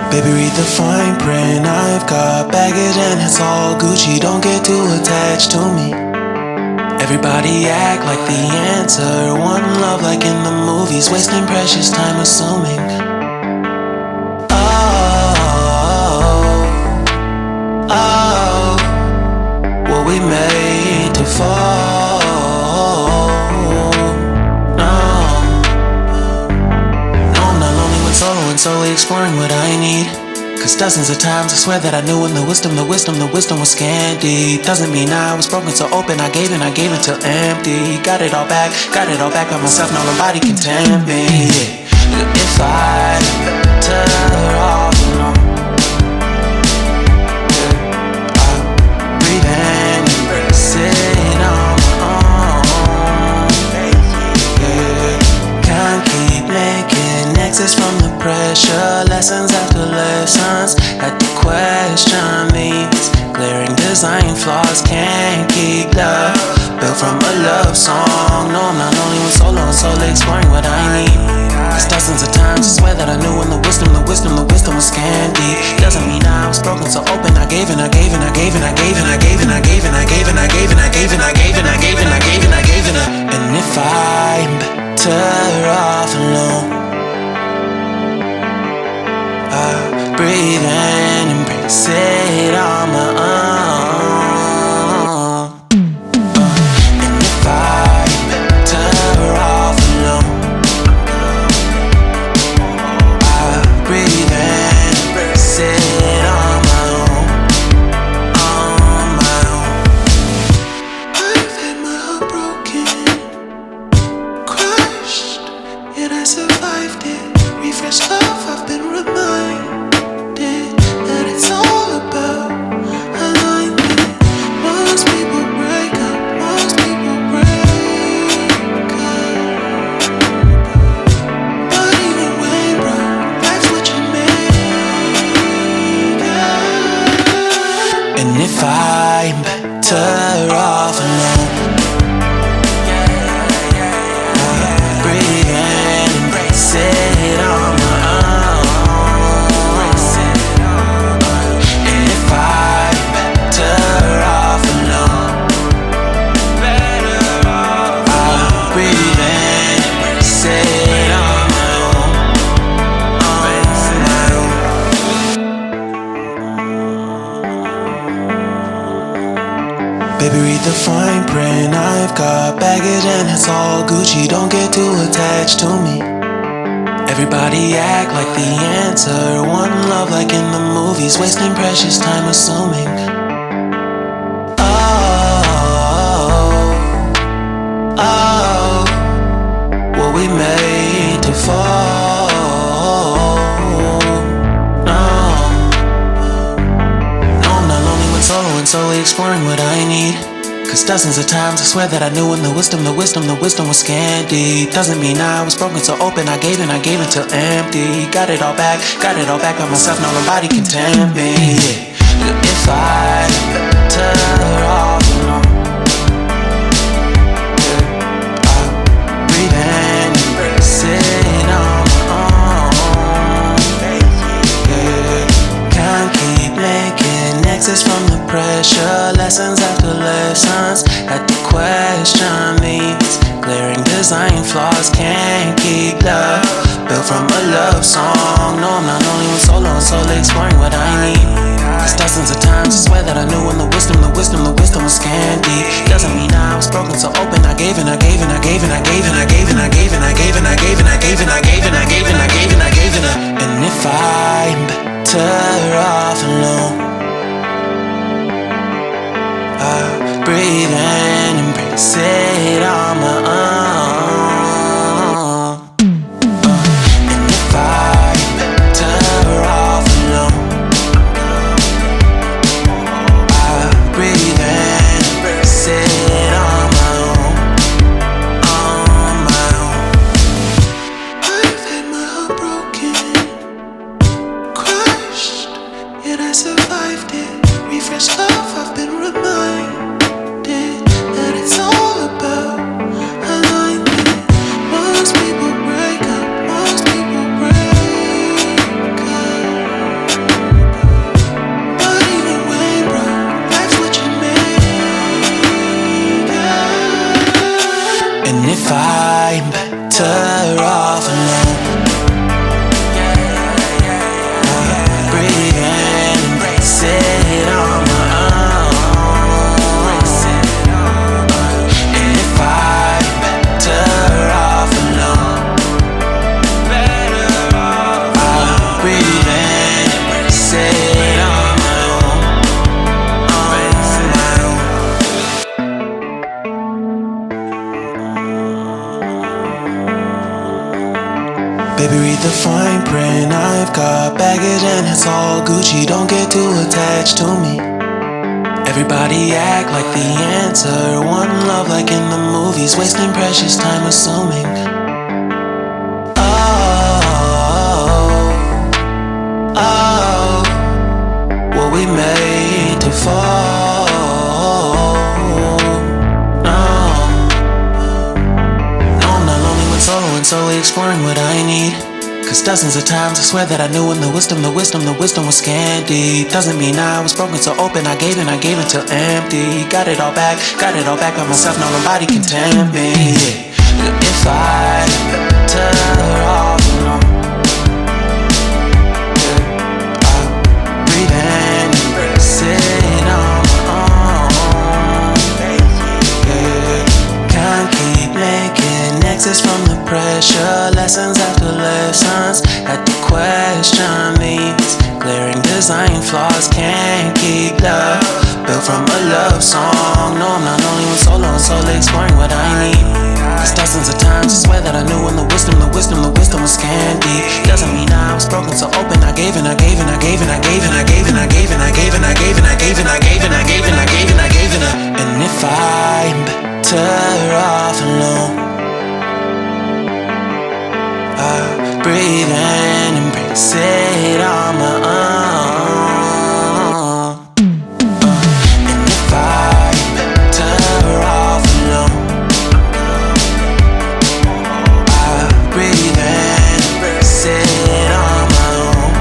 Baby, read the fine print. I've got baggage and it's all Gucci. Don't get too attached to me. Everybody act like the answer. One love like in the movies. Wasting precious time assuming. Oh, were we made to fall? No, I'm not lonely when solo and solely exploring what I need. Cause dozens of times I swear that I knew when the wisdom was scanty. Doesn't mean I was broken so open, I gave till empty. Got it all back by myself, now nobody can tempt me. If I better off alone, breathe in, embrace it on my own. Can't keep making exits from the pressure. Lessons after lessons, had to question these glaring design flaws. Can't keep love built from a love song. No, I'm not only when solo and solely exploring what I need. Cause dozens of times I swear that I knew when the wisdom was scanty. Doesn't mean I was broken so open, I gave it. And if I'm better off alone, breathe in, embrace it on my own. And if I'm better off alone, breathe in, embrace it on my own. I've had my heart broken, crushed, yet I survived it. Refreshed love, I've been reminded that it's all about alignment. Most people break up, but even when broke, life's what you make it. And if I'm better off alone, breathe in, embrace it on my own. And if I'm better off alone, breathe in, embrace it on my own. Baby, read the fine print. I've got baggage and it's all Gucci. Don't get too attached to me. Everybody act like the answer. One love like in the movies. Wasting precious time assuming. Oh, were we made to fall? No, I'm not lonely when solo and solely exploring what I need. Cause dozens of times I swear that I knew when the wisdom was scanty. Doesn't mean I was broken so open, I gave it till empty. Got it all back by myself, now nobody can tempt me. If I better off alone, breathe in, embrace it on my own. Can't keep making exits from the pressure. Lessons after lessons, had to question these glaring design flaws. Can't keep love built from a love song. No, I'm not only when solo and solely exploring what I need. Cause dozens of times I swear that I knew when the wisdom was scanty. Doesn't mean I was broken so open, I gave it. And if I'm better off alone, breathe in, embrace it on my own. And if I'm better off alone, breathe in, embrace it on my own. I've had my heart broken, crushed, Baby, read the fine print. I've got baggage and it's all Gucci. Don't get too attached to me. Everybody act like the answer. One love like in the movies. Wasting precious time assuming. Oh, were we made to fall? And slowly exploring what I need. Cause dozens of times I swear that I knew when the wisdom was scanty. Doesn't mean I was broken so open, I gave till empty. Got it all back by myself, now nobody can tempt me. If I turn off, I breathe in, sit on my own. Can't keep making exits from the pressure, lessons after lessons. Had to question these glaring design flaws. Can't keep love built from a love song. No, I'm not only with solo and solely exploring what I need. Cause dozens of times I swear that I knew when the wisdom was scanty. Doesn't mean I was broken so open. I gave and I gave and I gave and I gave and I gave and I gave and I gave and I gave and I gave and I gave and I gave and I gave and I gave and I. And if I'm better off alone, I breathe in, embrace it on my own. And if I'm better off alone, I breathe in, embrace it on my own,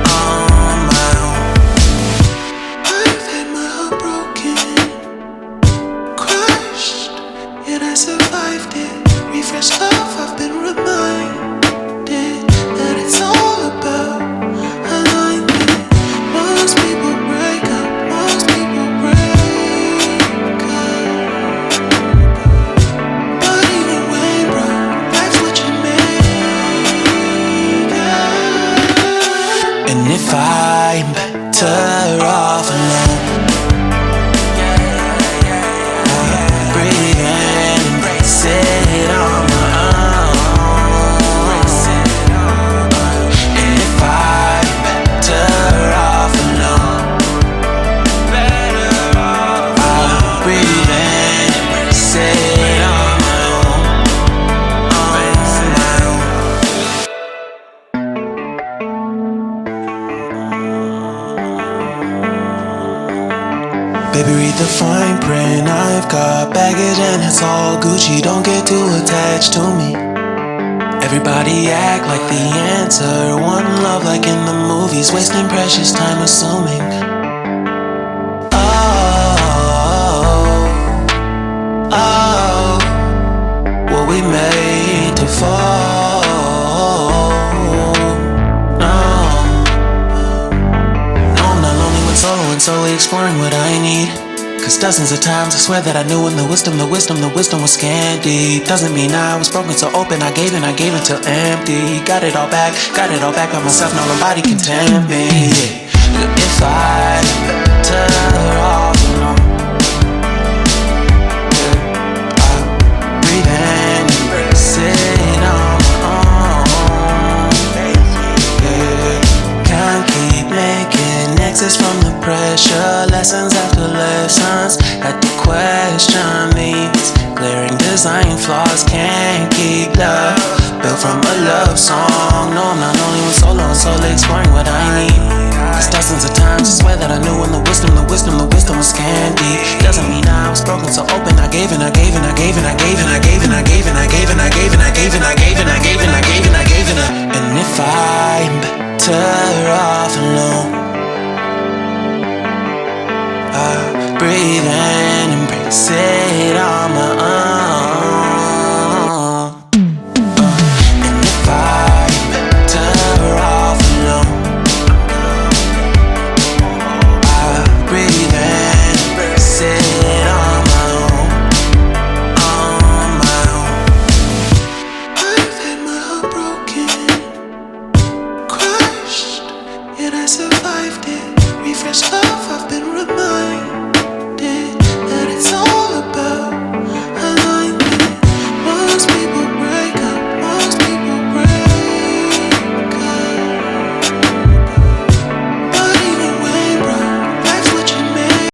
on my own. I've had my heart broken, crushed, yet I survived it. Refresh love, I've been reminded that it's all about alignment. Most people break up, most people break up. But even when broke, life's what you make it. And if I'm better off alone, breathe in, embrace it on my own. And if I'm better off alone, I'll breathe in, embrace it on my own, Baby, read the fine print. I've got baggage and it's all Gucci. Don't get too attached to me. Everybody act like the answer. One love like in the movies. Wasting precious time assuming. Oh, were we made to fall? Solo and solely exploring what I need. Cause dozens of times I swear that I knew when the wisdom was scanty. Doesn't mean I was broken so open. I gave and I gave until empty. Got it all back by myself. Now nobody can tempt me. If I better off alone, I breathe in, embrace it on my own. Can't keep making exits from the pressure, lessons after lessons. Had to question these glaring design flaws. Can't keep love built from a love song. No, I'm not only with solo and solely exploring what I need. Cause dozens of times I swear that I knew when the wisdom was scanty. Doesn't mean I was broken so open. I gave and I gave and I gave and I gave and I gave and I gave and